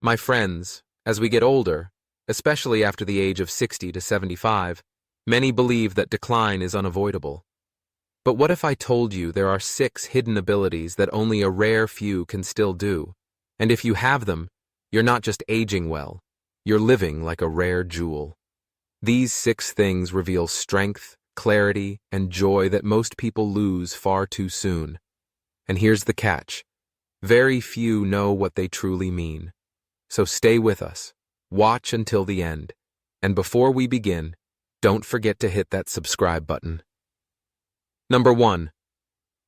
My friends, as we get older, especially after the age of 60 to 75, many believe that decline is unavoidable. But what if I told you there are 6 hidden abilities that only a rare few can still do? And if you have them, you're not just aging well, you're living like a rare jewel. These 6 things reveal strength, clarity, and joy that most people lose far too soon. And here's the catch. Very few know what they truly mean. So stay with us, watch until the end, and before we begin, don't forget to hit that subscribe button. Number 1.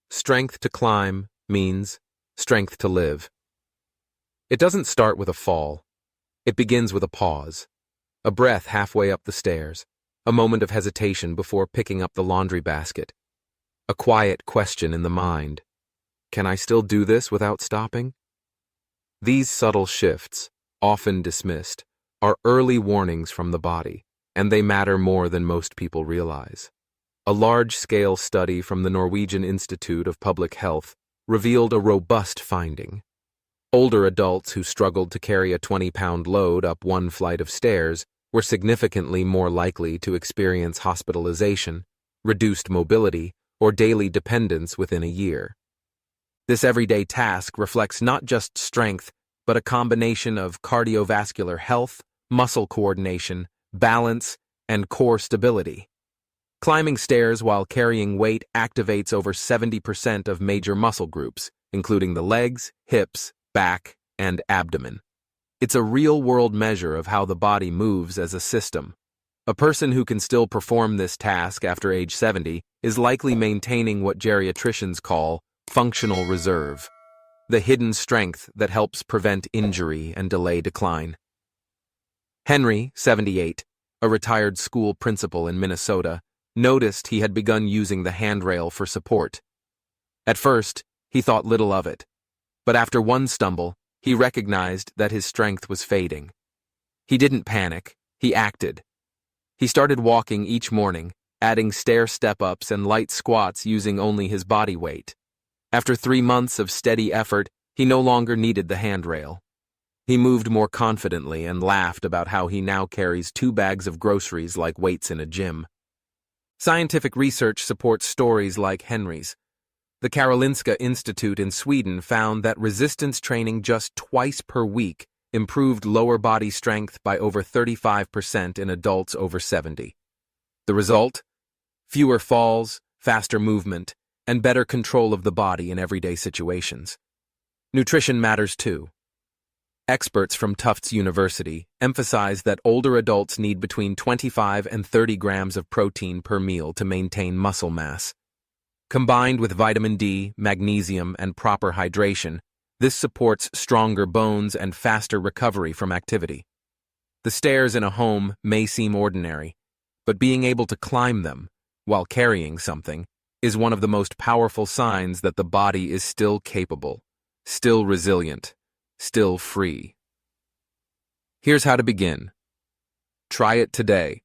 Strength to climb means strength to live. It doesn't start with a fall. It begins with a pause, a breath halfway up the stairs, a moment of hesitation before picking up the laundry basket, a quiet question in the mind. Can I still do this without stopping? These subtle shifts, often dismissed, are early warnings from the body, and they matter more than most people realize. A large-scale study from the Norwegian Institute of Public Health revealed a robust finding. Older adults who struggled to carry a 20-pound load up one flight of stairs were significantly more likely to experience hospitalization, reduced mobility, or daily dependence within a year. This everyday task reflects not just strength, but a combination of cardiovascular health, muscle coordination, balance, and core stability. Climbing stairs while carrying weight activates over 70% of major muscle groups, including the legs, hips, back, and abdomen. It's a real-world measure of how the body moves as a system. A person who can still perform this task after age 70 is likely maintaining what geriatricians call functional reserve, the hidden strength that helps prevent injury and delay decline. Henry, 78, a retired school principal in Minnesota, noticed he had begun using the handrail for support. At first, he thought little of it, but after one stumble, he recognized that his strength was fading. He didn't panic, he acted. He started walking each morning, adding stair step-ups and light squats using only his body weight. After 3 months of steady effort, he no longer needed the handrail. He moved more confidently and laughed about how he now carries 2 bags of groceries like weights in a gym. Scientific research supports stories like Henry's. The Karolinska Institute in Sweden found that resistance training just twice per week improved lower body strength by over 35% in adults over 70. The result? Fewer falls, faster movement, and better control of the body in everyday situations. Nutrition matters too. Experts from Tufts University emphasize that older adults need between 25 and 30 grams of protein per meal to maintain muscle mass. Combined with vitamin D, magnesium, and proper hydration, this supports stronger bones and faster recovery from activity. The stairs in a home may seem ordinary, but being able to climb them while carrying something is one of the most powerful signs that the body is still capable, still resilient, still free. Here's how to begin. Try it today.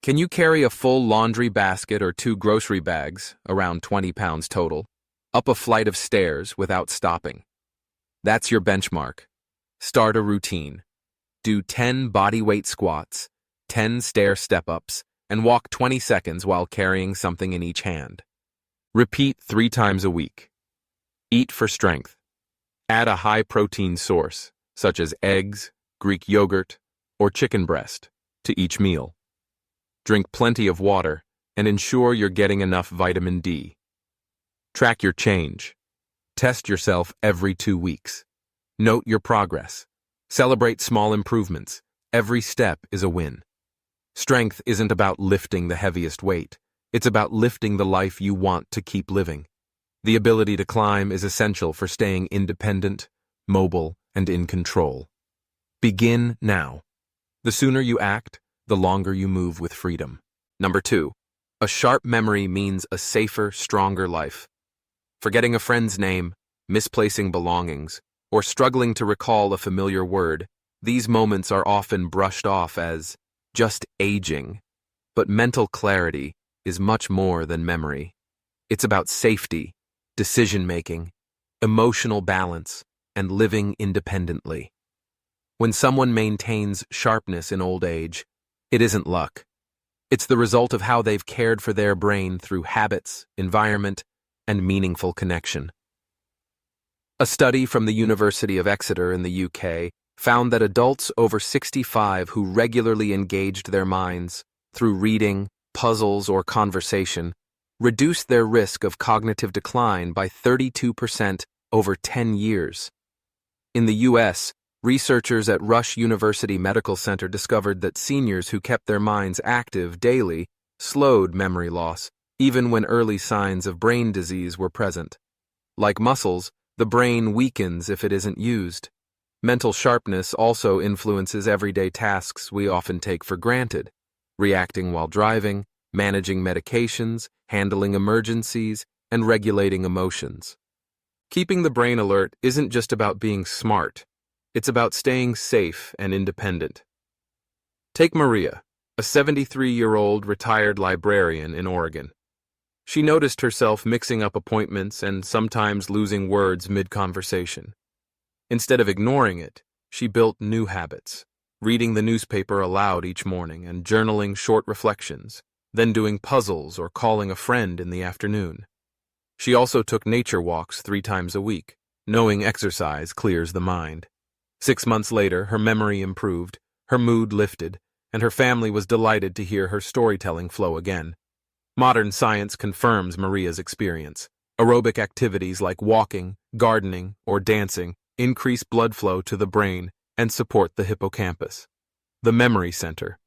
Can you carry a full laundry basket or 2 grocery bags, around 20 pounds total, up a flight of stairs without stopping? That's your benchmark. Start a routine. Do 10 bodyweight squats, 10 stair step-ups, and walk 20 seconds while carrying something in each hand. Repeat 3 times a week. Eat for strength. Add a high-protein source, such as eggs, Greek yogurt, or chicken breast, to each meal. Drink plenty of water, and ensure you're getting enough vitamin D. Track your change. Test yourself every 2 weeks. Note your progress. Celebrate small improvements. Every step is a win. Strength isn't about lifting the heaviest weight. It's about lifting the life you want to keep living. The ability to climb is essential for staying independent, mobile, and in control. Begin now. The sooner you act, the longer you move with freedom. Number 2. A sharp memory means a safer, stronger life. Forgetting a friend's name, misplacing belongings, or struggling to recall a familiar word, these moments are often brushed off as just aging. But mental clarity is much more than memory. It's about safety, decision-making, emotional balance, and living independently. When someone maintains sharpness in old age, it isn't luck. It's the result of how they've cared for their brain through habits, environment, and meaningful connection. A study from the University of Exeter in the UK found that adults over 65 who regularly engaged their minds through reading, puzzles, or conversation reduced their risk of cognitive decline by 32% over 10 years. In the US, researchers at Rush University Medical Center discovered that seniors who kept their minds active daily slowed memory loss, even when early signs of brain disease were present. Like muscles, the brain weakens if it isn't used. Mental sharpness also influences everyday tasks we often take for granted: reacting while driving, managing medications, handling emergencies, and regulating emotions. Keeping the brain alert isn't just about being smart. It's about staying safe and independent. Take Maria, a 73-year-old retired librarian in Oregon. She noticed herself mixing up appointments and sometimes losing words mid-conversation. Instead of ignoring it, she built new habits, reading the newspaper aloud each morning and journaling short reflections, then doing puzzles or calling a friend in the afternoon. She also took nature walks 3 times a week, knowing exercise clears the mind. 6 months later, her memory improved, her mood lifted, and her family was delighted to hear her storytelling flow again. Modern science confirms Maria's experience. Aerobic activities like walking, gardening, or dancing increase blood flow to the brain and support the hippocampus, the memory center.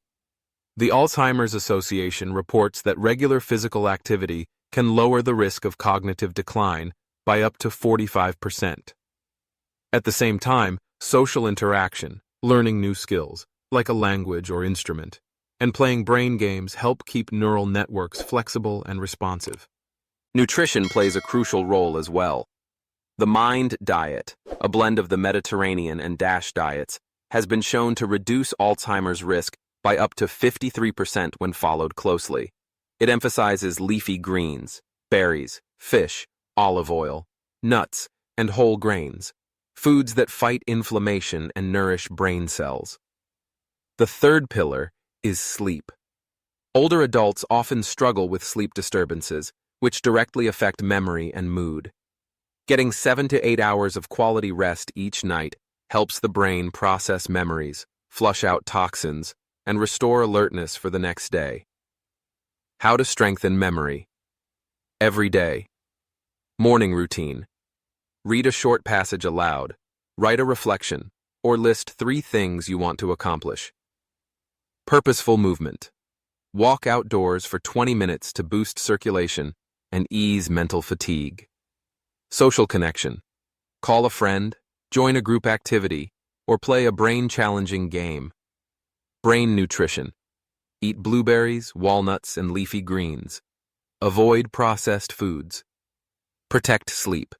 The Alzheimer's Association reports that regular physical activity can lower the risk of cognitive decline by up to 45%. At the same time, social interaction, learning new skills, like a language or instrument, and playing brain games help keep neural networks flexible and responsive. Nutrition plays a crucial role as well. The MIND diet, a blend of the Mediterranean and DASH diets, has been shown to reduce Alzheimer's risk by up to 53% when followed closely. It emphasizes leafy greens, berries, fish, olive oil, nuts, and whole grains, foods that fight inflammation and nourish brain cells. The third pillar is sleep. Older adults often struggle with sleep disturbances, which directly affect memory and mood. Getting 7 to 8 hours of quality rest each night helps the brain process memories, flush out toxins, and restore alertness for the next day. How to strengthen memory. Every day. Morning routine. Read a short passage aloud, write a reflection, or list 3 things you want to accomplish. Purposeful movement. Walk outdoors for 20 minutes to boost circulation and ease mental fatigue. Social connection. Call a friend, join a group activity, or play a brain-challenging game. Brain nutrition. Eat blueberries, walnuts, and leafy greens. Avoid processed foods. Protect sleep.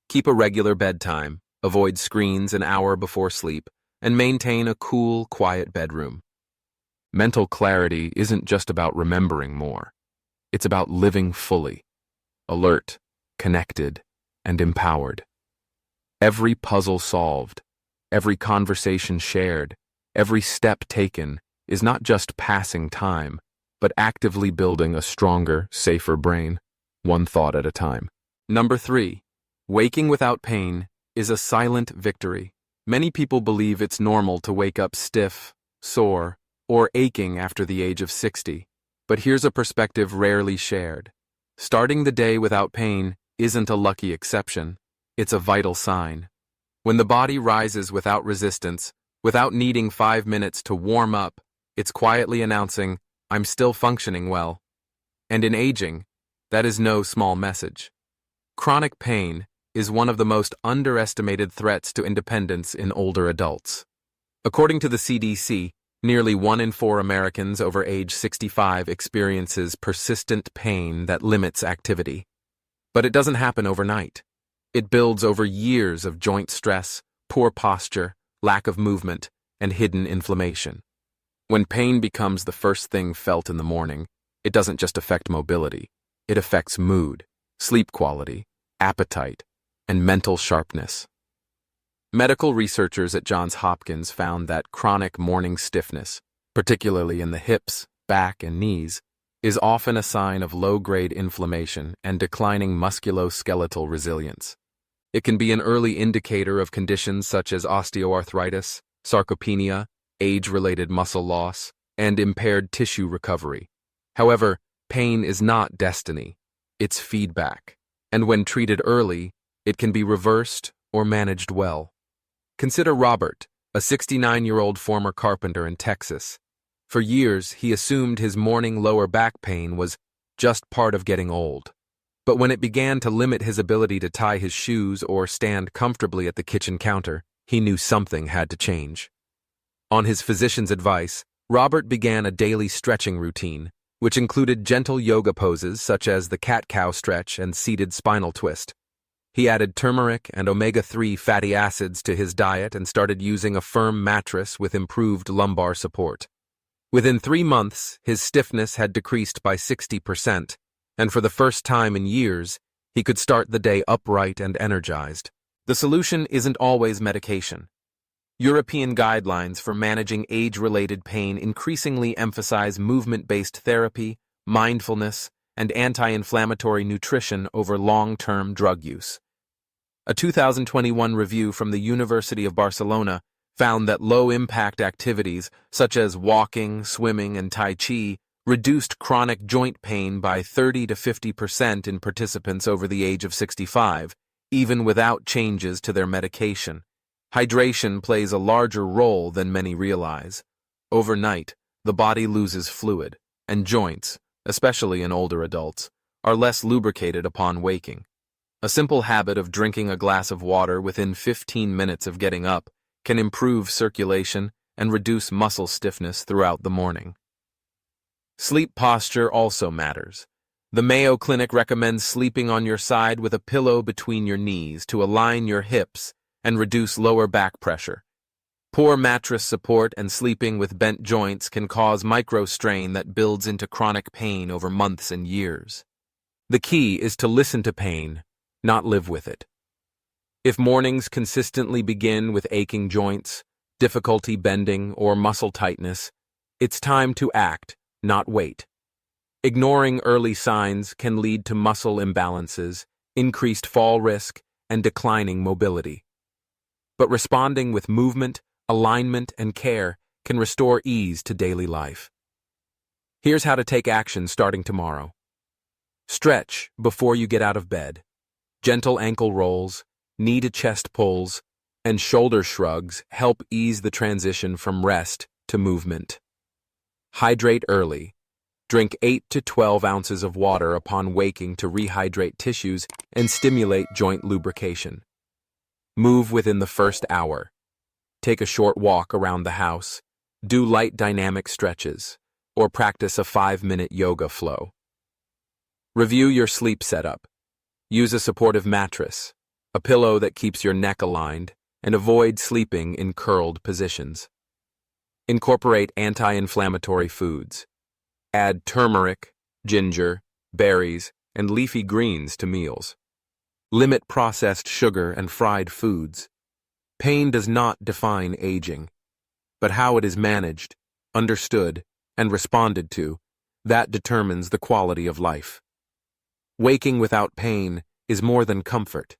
Keep a regular bedtime, avoid screens an hour before sleep, and maintain a cool, quiet bedroom. Mental clarity isn't just about remembering more. It's about living fully, alert, connected, and empowered. Every puzzle solved, every conversation shared, every step taken is not just passing time, but actively building a stronger, safer brain, one thought at a time. Number 3. Waking without pain is a silent victory. Many people believe it's normal to wake up stiff, sore, or aching after the age of 60. But here's a perspective rarely shared. Starting the day without pain isn't a lucky exception. It's a vital sign. When the body rises without resistance, without needing 5 minutes to warm up, it's quietly announcing, "I'm still functioning well." And in aging, that is no small message. Chronic pain is one of the most underestimated threats to independence in older adults. According to the CDC, nearly 1 in 4 Americans over age 65 experiences persistent pain that limits activity. But it doesn't happen overnight. It builds over years of joint stress, poor posture, lack of movement, and hidden inflammation. When pain becomes the first thing felt in the morning, it doesn't just affect mobility. It affects mood, sleep quality, appetite, and mental sharpness. Medical researchers at Johns Hopkins found that chronic morning stiffness, particularly in the hips, back, and knees, is often a sign of low-grade inflammation and declining musculoskeletal resilience. It can be an early indicator of conditions such as osteoarthritis, sarcopenia, age-related muscle loss, and impaired tissue recovery. However, pain is not destiny. It's feedback, and when treated early, it can be reversed or managed well. Consider Robert, a 69-year-old former carpenter in Texas. For years, he assumed his morning lower back pain was just part of getting old. But when it began to limit his ability to tie his shoes or stand comfortably at the kitchen counter, he knew something had to change. On his physician's advice, Robert began a daily stretching routine, which included gentle yoga poses such as the cat-cow stretch and seated spinal twist. He added turmeric and omega-3 fatty acids to his diet and started using a firm mattress with improved lumbar support. Within 3 months, his stiffness had decreased by 60%, and for the first time in years, he could start the day upright and energized. The solution isn't always medication. European guidelines for managing age-related pain increasingly emphasize movement-based therapy, mindfulness, and anti-inflammatory nutrition over long-term drug use. A 2021 review from the University of Barcelona found that low-impact activities such as walking, swimming, and Tai Chi reduced chronic joint pain by 30 to 50% in participants over the age of 65, even without changes to their medication. Hydration plays a larger role than many realize. Overnight, the body loses fluid, and joints, especially in older adults, are less lubricated upon waking. A simple habit of drinking a glass of water within 15 minutes of getting up can improve circulation and reduce muscle stiffness throughout the morning. Sleep posture also matters. The Mayo Clinic recommends sleeping on your side with a pillow between your knees to align your hips and reduce lower back pressure. Poor mattress support and sleeping with bent joints can cause microstrain that builds into chronic pain over months and years. The key is to listen to pain, not live with it. If mornings consistently begin with aching joints, difficulty bending, or muscle tightness, it's time to act, not wait. Ignoring early signs can lead to muscle imbalances, increased fall risk, and declining mobility. But responding with movement, alignment, and care can restore ease to daily life. Here's how to take action starting tomorrow. Stretch before you get out of bed. Gentle ankle rolls, knee-to-chest pulls, and shoulder shrugs help ease the transition from rest to movement. Hydrate early. Drink 8 to 12 ounces of water upon waking to rehydrate tissues and stimulate joint lubrication. Move within the first hour. Take a short walk around the house, do light dynamic stretches, or practice a 5-minute yoga flow. Review your sleep setup. Use a supportive mattress, a pillow that keeps your neck aligned, and avoid sleeping in curled positions. Incorporate anti-inflammatory foods. Add turmeric, ginger, berries, and leafy greens to meals. Limit processed sugar and fried foods. Pain does not define aging, but how it is managed, understood, and responded to, that determines the quality of life. Waking without pain is more than comfort.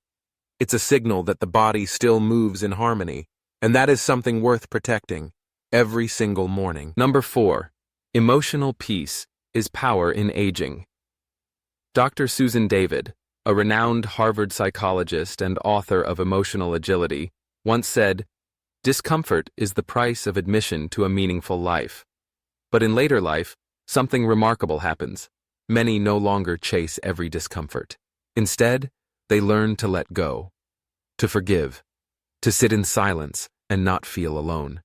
It's a signal that the body still moves in harmony, and that is something worth protecting every single morning. Number 4. Emotional peace is power in aging. Dr. Susan David, a renowned Harvard psychologist and author of Emotional Agility, once said, "Discomfort is the price of admission to a meaningful life." But in later life, something remarkable happens. Many no longer chase every discomfort. Instead, they learn to let go, to forgive, to sit in silence and not feel alone.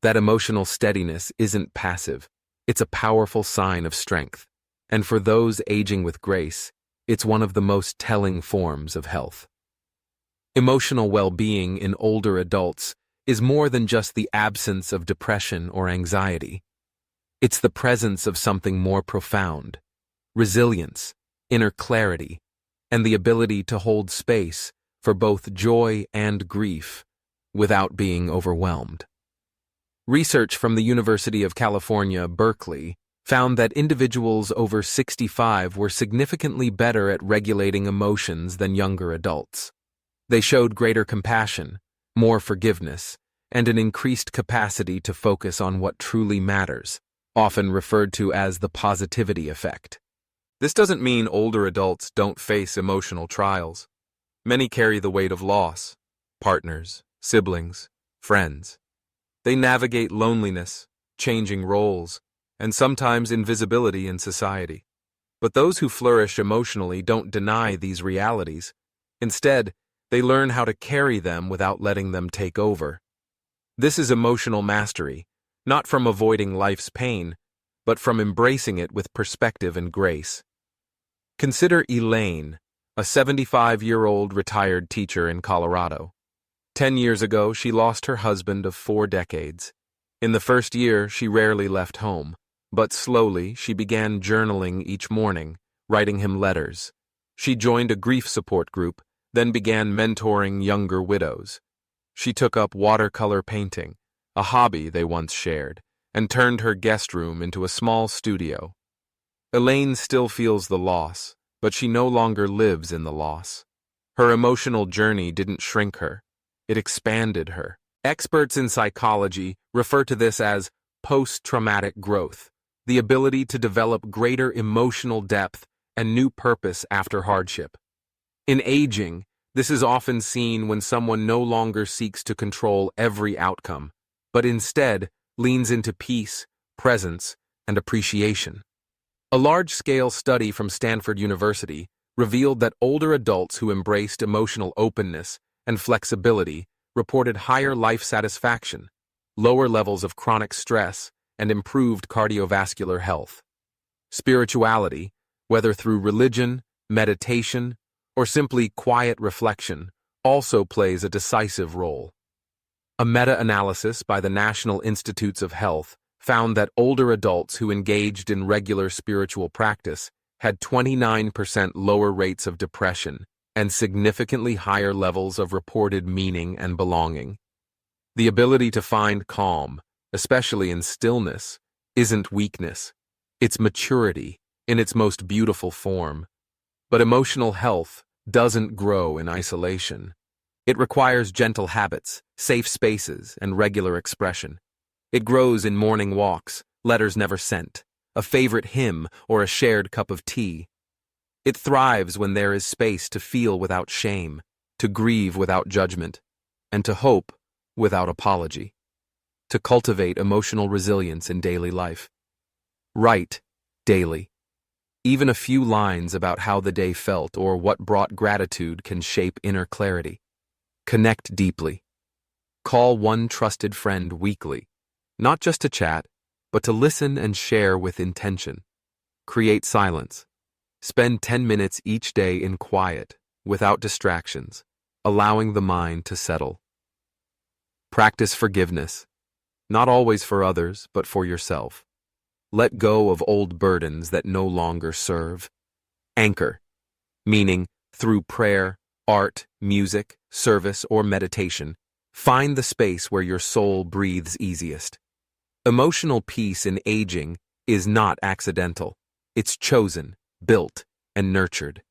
That emotional steadiness isn't passive. It's a powerful sign of strength. And for those aging with grace, it's one of the most telling forms of health. Emotional well-being in older adults is more than just the absence of depression or anxiety. It's the presence of something more profound: resilience, inner clarity, and the ability to hold space for both joy and grief without being overwhelmed. Research from the University of California, Berkeley, found that individuals over 65 were significantly better at regulating emotions than younger adults. They showed greater compassion, more forgiveness, and an increased capacity to focus on what truly matters, often referred to as the positivity effect. This doesn't mean older adults don't face emotional trials. Many carry the weight of loss, partners, siblings, friends. They navigate loneliness, changing roles, and sometimes invisibility in society. But those who flourish emotionally don't deny these realities. Instead, they learn how to carry them without letting them take over. This is emotional mastery, not from avoiding life's pain, but from embracing it with perspective and grace. Consider Elaine, a 75-year-old retired teacher in Colorado. 10 years ago, she lost her husband of 4 decades. In the first year, she rarely left home, but slowly she began journaling each morning, writing him letters. She joined a grief support group, then began mentoring younger widows. She took up watercolor painting, a hobby they once shared, and turned her guest room into a small studio. Elaine still feels the loss, but she no longer lives in the loss. Her emotional journey didn't shrink her. It expanded her. Experts in psychology refer to this as post-traumatic growth, the ability to develop greater emotional depth and new purpose after hardship. In aging, this is often seen when someone no longer seeks to control every outcome, but instead leans into peace, presence, and appreciation. A large-scale study from Stanford University revealed that older adults who embraced emotional openness and flexibility reported higher life satisfaction, lower levels of chronic stress, and improved cardiovascular health. Spirituality, whether through religion, meditation, or simply quiet reflection, also plays a decisive role. A meta-analysis by the National Institutes of Health found that older adults who engaged in regular spiritual practice had 29% lower rates of depression and significantly higher levels of reported meaning and belonging. The ability to find calm, especially in stillness, isn't weakness. It's maturity in its most beautiful form. But emotional health doesn't grow in isolation. It requires gentle habits, safe spaces, and regular expression. It grows in morning walks, letters never sent, a favorite hymn, or a shared cup of tea. It thrives when there is space to feel without shame, to grieve without judgment, and to hope without apology. To cultivate emotional resilience in daily life. Write daily. Even a few lines about how the day felt or what brought gratitude can shape inner clarity. Connect deeply. Call one trusted friend weekly, not just to chat, but to listen and share with intention. Create silence. Spend 10 minutes each day in quiet, without distractions, allowing the mind to settle. Practice forgiveness, not always for others, but for yourself. Let go of old burdens that no longer serve. Anchor, meaning through prayer, art, music, service, or meditation, find the space where your soul breathes easiest. Emotional peace in aging is not accidental. It's chosen, built, and nurtured.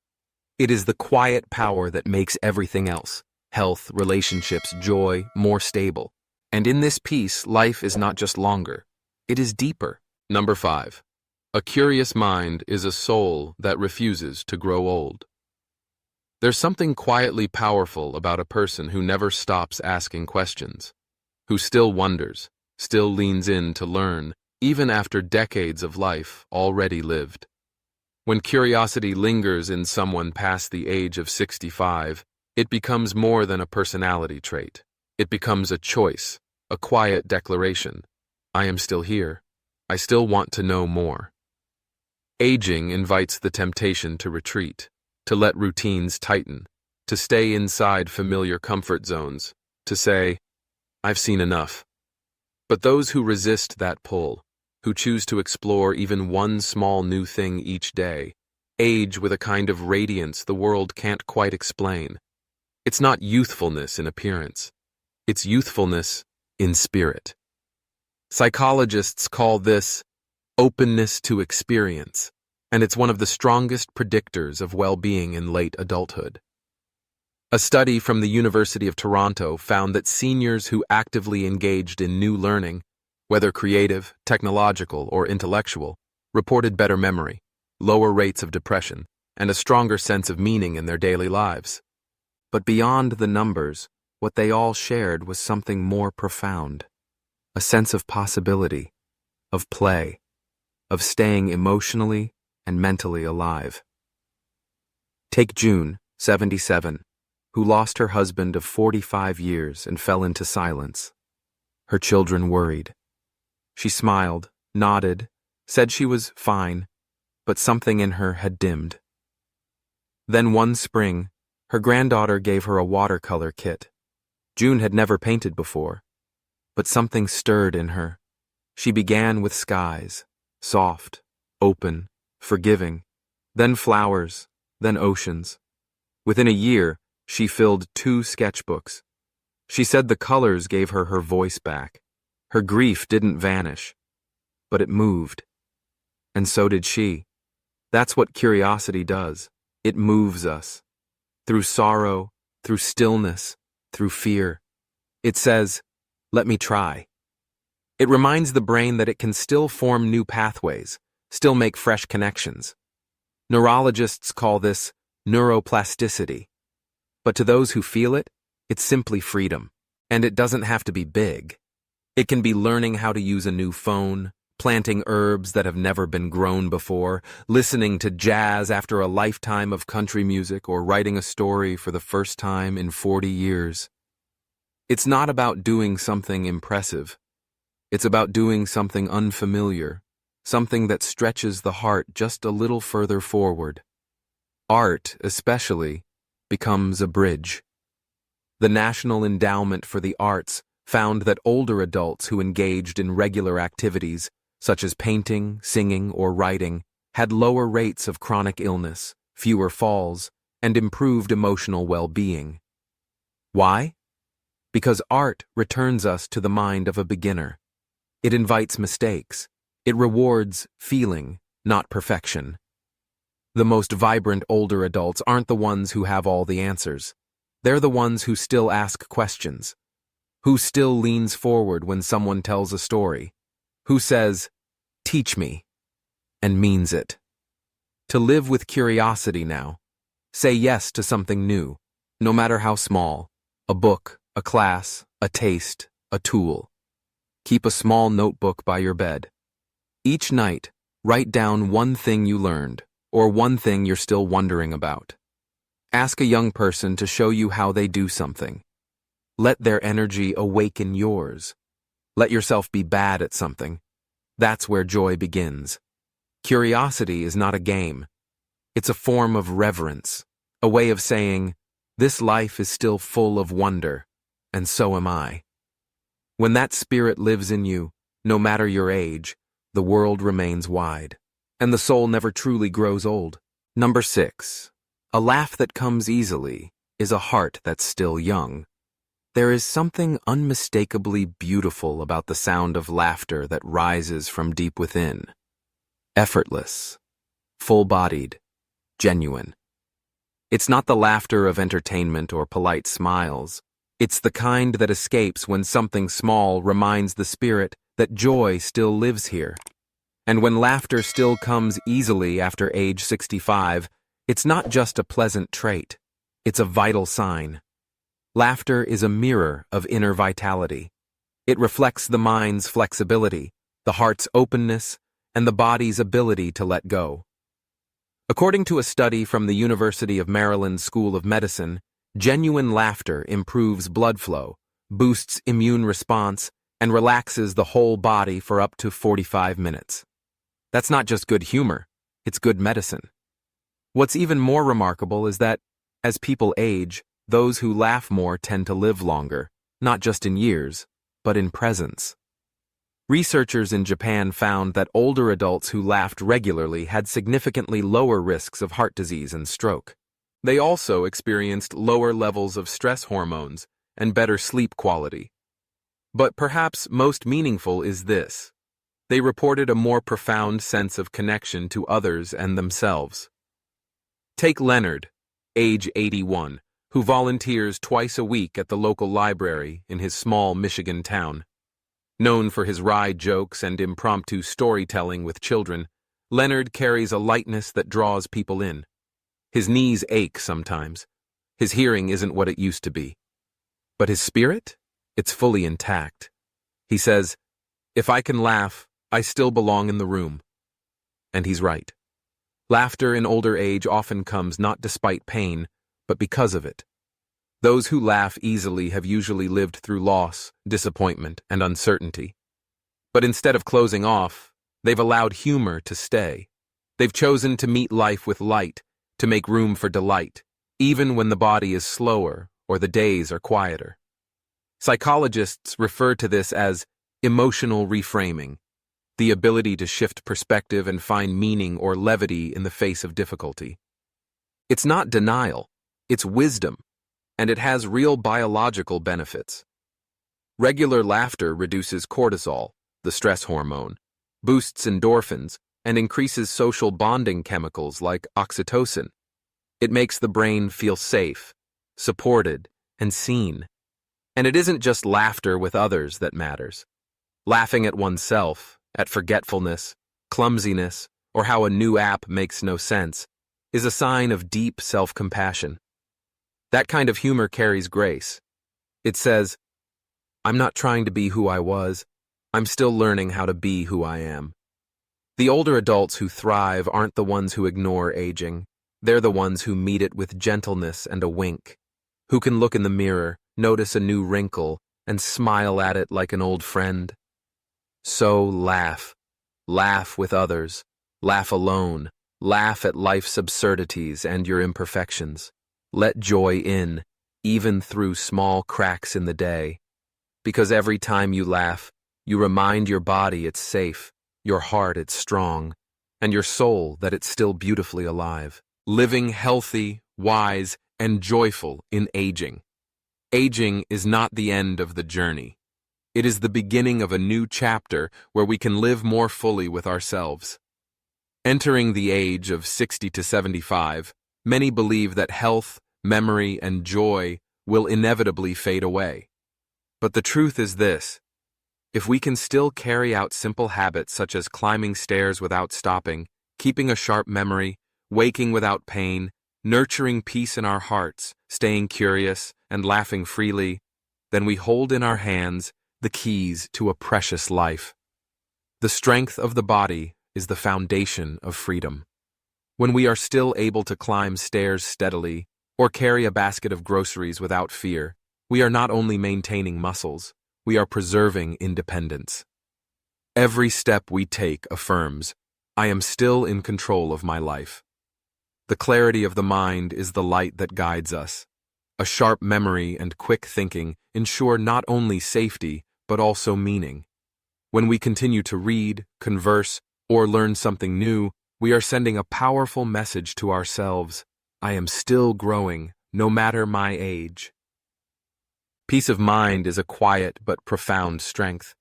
It is the quiet power that makes everything else, health, relationships, joy, more stable. And in this peace, life is not just longer, it is deeper. Number 5. A curious mind is a soul that refuses to grow old. There's something quietly powerful about a person who never stops asking questions, who still wonders, still leans in to learn, even after decades of life already lived. When curiosity lingers in someone past the age of 65, it becomes more than a personality trait. It becomes a choice, a quiet declaration. I am still here. I still want to know more. Aging invites the temptation to retreat, to let routines tighten, to stay inside familiar comfort zones, to say, I've seen enough. But those who resist that pull, who choose to explore even one small new thing each day, age with a kind of radiance the world can't quite explain. It's not youthfulness in appearance. It's youthfulness in spirit. Psychologists call this openness to experience, and it's one of the strongest predictors of well-being in late adulthood. A study from the University of Toronto found that seniors who actively engaged in new learning, whether creative, technological, or intellectual, reported better memory, lower rates of depression, and a stronger sense of meaning in their daily lives. But beyond the numbers, what they all shared was something more profound. A sense of possibility, of play, of staying emotionally and mentally alive. Take June, 77, who lost her husband of 45 years and fell into silence. Her children worried. She smiled, nodded, said she was fine, but something in her had dimmed. Then one spring, her granddaughter gave her a watercolor kit. June had never painted before, but something stirred in her. She began with skies, soft, open, forgiving, then flowers, then oceans. Within a year, she filled 2 sketchbooks. She said the colors gave her her voice back. Her grief didn't vanish, but it moved. And so did she. That's what curiosity does. It moves us. Through sorrow, through stillness, through fear. It says, "Let me try." It reminds the brain that it can still form new pathways, still make fresh connections. Neurologists call this neuroplasticity. But to those who feel it, it's simply freedom. And it doesn't have to be big. It can be learning how to use a new phone, planting herbs that have never been grown before, listening to jazz after a lifetime of country music, or writing a story for the first time in 40 years. It's not about doing something impressive. It's about doing something unfamiliar, something that stretches the heart just a little further forward. Art, especially, becomes a bridge. The National Endowment for the Arts found that older adults who engaged in regular activities, such as painting, singing, or writing, had lower rates of chronic illness, fewer falls, and improved emotional well-being. Why? Because art returns us to the mind of a beginner. It invites mistakes. It rewards feeling, not perfection. The most vibrant older adults aren't the ones who have all the answers. They're the ones who still ask questions, who still leans forward when someone tells a story, who says, "Teach me," and means it. To live with curiosity now. Say yes to something new, no matter how small. A book, a class, a taste, a tool. Keep a small notebook by your bed. Each night, write down one thing you learned, or one thing you're still wondering about. Ask a young person to show you how they do something. Let their energy awaken yours. Let yourself be bad at something. That's where joy begins. Curiosity is not a game. It's a form of reverence, a way of saying, this life is still full of wonder, and so am I. When that spirit lives in you, no matter your age, the world remains wide, and the soul never truly grows old. Number 6. A laugh that comes easily is a heart that's still young. There is something unmistakably beautiful about the sound of laughter that rises from deep within. Effortless, full-bodied, genuine. It's not the laughter of entertainment or polite smiles. It's the kind that escapes when something small reminds the spirit that joy still lives here. And when laughter still comes easily after age 65, it's not just a pleasant trait. It's a vital sign. Laughter is a mirror of inner vitality. It reflects the mind's flexibility, the heart's openness, and the body's ability to let go. According to a study from the University of Maryland School of Medicine, genuine laughter improves blood flow, boosts immune response, and relaxes the whole body for up to 45 minutes. That's not just good humor, it's good medicine. What's even more remarkable is that, as people age, those who laugh more tend to live longer, not just in years, but in presence. Researchers in Japan found that older adults who laughed regularly had significantly lower risks of heart disease and stroke. They also experienced lower levels of stress hormones and better sleep quality. But perhaps most meaningful is this: they reported a more profound sense of connection to others and themselves. Take Leonard, age 81, who volunteers twice a week at the local library in his small Michigan town. Known for his wry jokes and impromptu storytelling with children, Leonard carries a lightness that draws people in. His knees ache sometimes. His hearing isn't what it used to be. But his spirit? It's fully intact. He says, "If I can laugh, I still belong in the room." And he's right. Laughter in older age often comes not despite pain, but because of it. Those who laugh easily have usually lived through loss, disappointment, and uncertainty. But instead of closing off, they've allowed humor to stay. They've chosen to meet life with light, to make room for delight, even when the body is slower or the days are quieter. Psychologists refer to this as emotional reframing, the ability to shift perspective and find meaning or levity in the face of difficulty. It's not denial, it's wisdom, and it has real biological benefits. Regular laughter reduces cortisol, the stress hormone, boosts endorphins, and increases social bonding chemicals like oxytocin. It makes the brain feel safe, supported, and seen. And it isn't just laughter with others that matters. Laughing at oneself, at forgetfulness, clumsiness, or how a new app makes no sense, is a sign of deep self-compassion. That kind of humor carries grace. It says, "I'm not trying to be who I was. I'm still learning how to be who I am." The older adults who thrive aren't the ones who ignore aging. They're the ones who meet it with gentleness and a wink, who can look in the mirror, notice a new wrinkle, and smile at it like an old friend. So laugh. Laugh with others. Laugh alone. Laugh at life's absurdities and your imperfections. Let joy in, even through small cracks in the day. Because every time you laugh, you remind your body it's safe, your heart it's strong, and your soul that it's still beautifully alive. Living healthy, wise, and joyful in aging. Aging is not the end of the journey. It is the beginning of a new chapter where we can live more fully with ourselves. Entering the age of 60 to 75, many believe that health, memory, and joy will inevitably fade away. But the truth is this: if we can still carry out simple habits such as climbing stairs without stopping, keeping a sharp memory, waking without pain, nurturing peace in our hearts, staying curious, and laughing freely, then we hold in our hands the keys to a precious life. The strength of the body is the foundation of freedom. When we are still able to climb stairs steadily or carry a basket of groceries without fear, we are not only maintaining muscles, we are preserving independence. Every step we take affirms, "I am still in control of my life." The clarity of the mind is the light that guides us. A sharp memory and quick thinking ensure not only safety, but also meaning. When we continue to read, converse, or learn something new, we are sending a powerful message to ourselves: I am still growing, no matter my age. Peace of mind is a quiet but profound strength.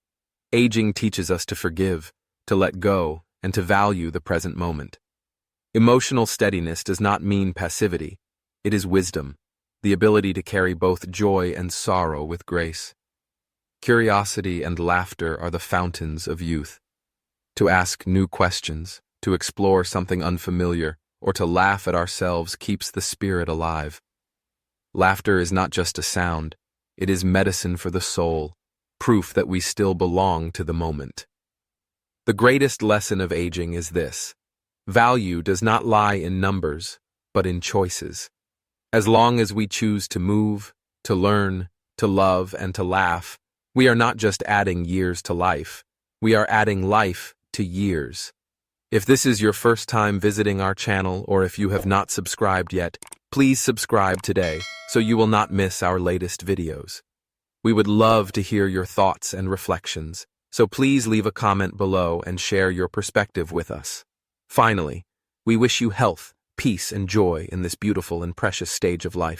Aging teaches us to forgive, to let go, and to value the present moment. Emotional steadiness does not mean passivity. It is wisdom, the ability to carry both joy and sorrow with grace. Curiosity and laughter are the fountains of youth. To ask new questions, to explore something unfamiliar, or to laugh at ourselves keeps the spirit alive. Laughter is not just a sound, it is medicine for the soul, proof that we still belong to the moment. The greatest lesson of aging is this: value does not lie in numbers, but in choices. As long as we choose to move, to learn, to love, and to laugh, we are not just adding years to life, we are adding life to years. If this is your first time visiting our channel, or if you have not subscribed yet, please subscribe today so you will not miss our latest videos. We would love to hear your thoughts and reflections, so please leave a comment below and share your perspective with us. Finally, we wish you health, peace, and joy in this beautiful and precious stage of life.